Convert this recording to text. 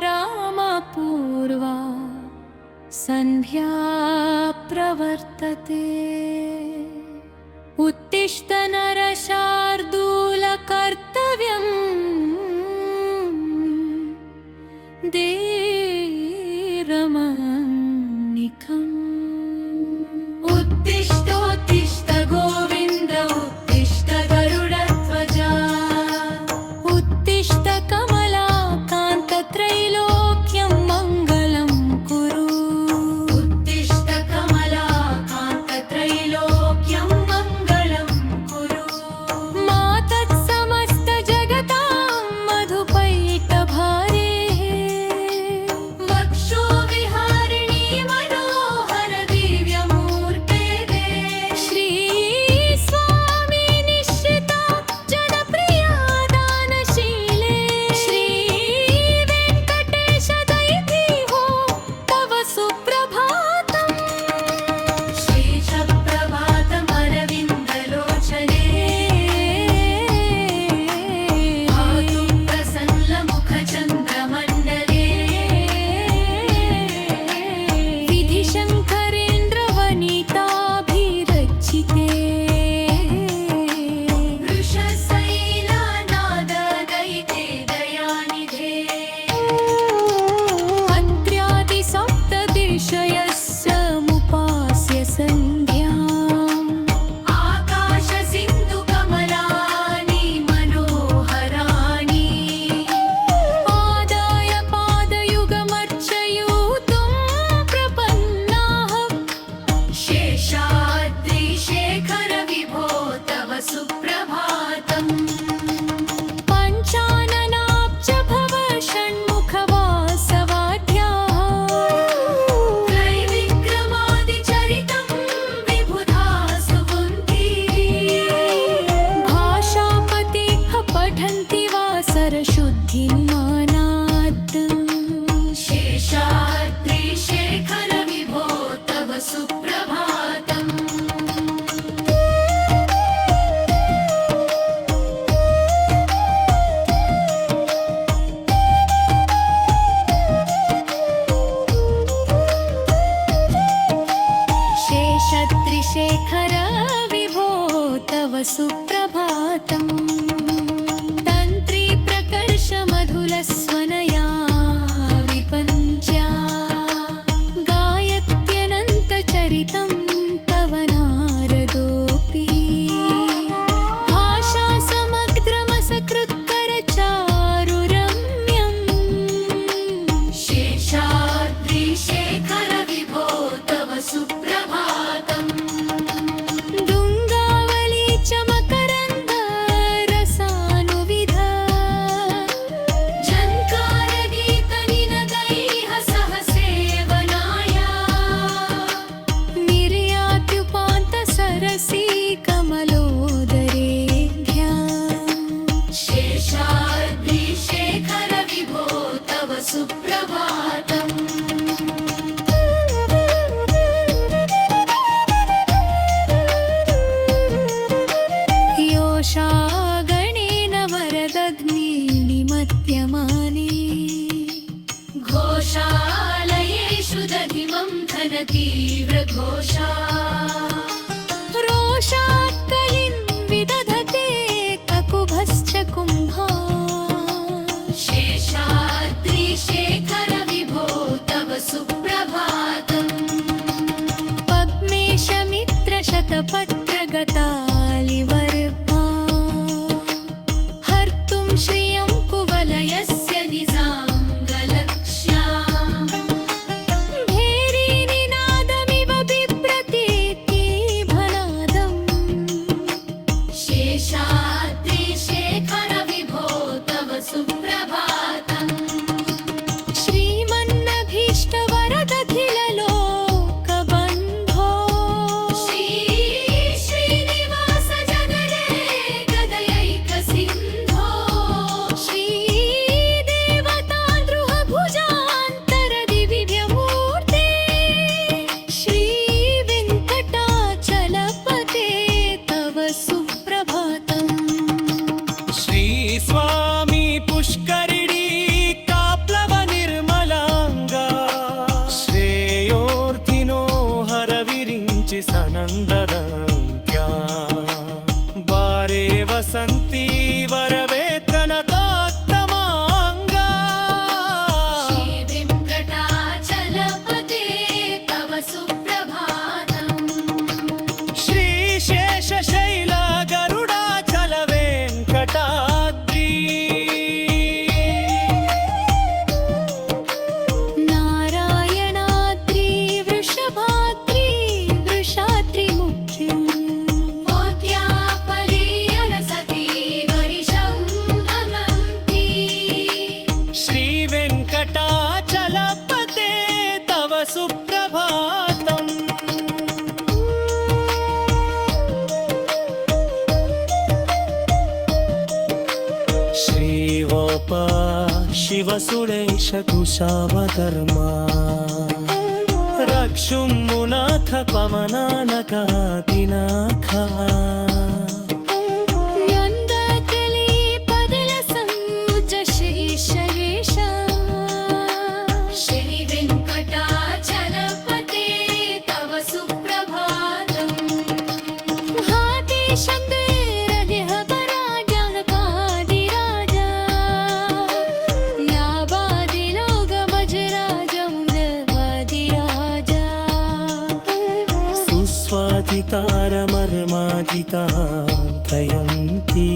रामपूर्वा सन्ध्या प्रवर्तते। उत्तिष्ठ नरशार्दूल कर्तव्यं धीरमन्निकम्। उत्तिष्ठोत्तिष्ठ गोविन्द उत्तिष्ठ गरुडध्वजा। उत्तिष्ठ कमलाकान्त त्रैलोक्यं मङ्गलं कुरु। उत्तिष्ठ कमलाकान्त त्रैलोक्यं मङ्गलं कुरु। मातः समस्त जगतां मधुपैटभारेः वक्षो विहारिणी मनोहर दिव्यमूर्ते श्री स्वामी निश्चिता जनप्रिया दानशीले श्री वेङ्कटेश दैवी हो तव सुप्रभातम्। श्रीशप्रभातम् अरविन्दलोचने पातु प्रसन्नमुखचन्द्रमण्डले। विधिशङ्करेन्द्रवनिताभिरचिते वृषशैलानाददयिते दयानिधे। अत्र्यादिसप्तदिशयस्समुपास्य सन्ध्याम् आकाशसिन्धुकमलानि मनोहराणि आदाय पादयुगमर्चयूतुं प्रपन्नाः। शेषाद्रिशेखर विभो तव सुप्रभातम्। पञ्चाननाब्जभव षण्मुखवासवाढ्याः त्रैविक्रमादिचरितं विबुधासु कुन्ती। भाषापतिः पठन्ति वासरशुद्धिन्मानात्। शेषाद्रिशेखर विभो तव सुप्रभातम्। शेषत्रिशेखर विभो तव सुप्रभातम्। तन्त्री प्रकर्ष मधुलस्वनया विपञ्च्या गायत्यनन्तचरितं तव नारदोऽपि। भाषा समग्रमसकृत्करचारुरम्यम्। शेषाद्रिशेखर विभो तव सुप्रभातम्। डुङ्गावली च मकरन्द रसानुविधा झङ्कारगीतनिनदैः सह सेवनाय निर्यात्युपान्त सरसी कमलोदरेभ्यः। शेषाद्रिशेखर विभो तव सुप्रभातम्। योषागणेन वरदग्निनिमत्यमाने घोषालयेषु दधिमं धनतीव्रघोषा। रोषात्कलिं विदधते ककुभश्च कुम्भा। शेषाद्रिशेखर विभो तव सुप्रभातम्। पद्मेशमित्रशतपत्रगतालिवर्भा हर्तुं श्रियं कुवलयस्य निजाङ्गलक्ष्या। भेरीनिनादमिव बिभ्रतीत्येभनादम्। शेषाद्रिशेखर विभो तव सुप्रभातम्। श्री वेङ्कटाचलपते तव सुप्रभातम् श्रीवोपा शिवसुरेश कुशावधर्मा रक्षुमुनाथ पवनानकादिनाथा न्यन्दकली पदलसंयुज शेषरेश श्री वेङ्कटाचलपते तव सुप्रभातम् हाते शक्तिरधिः पराजः कादिराजा यावादिलोकमजराजं देवादिराजा सुस्वादितारमर्मादिता दयन्ती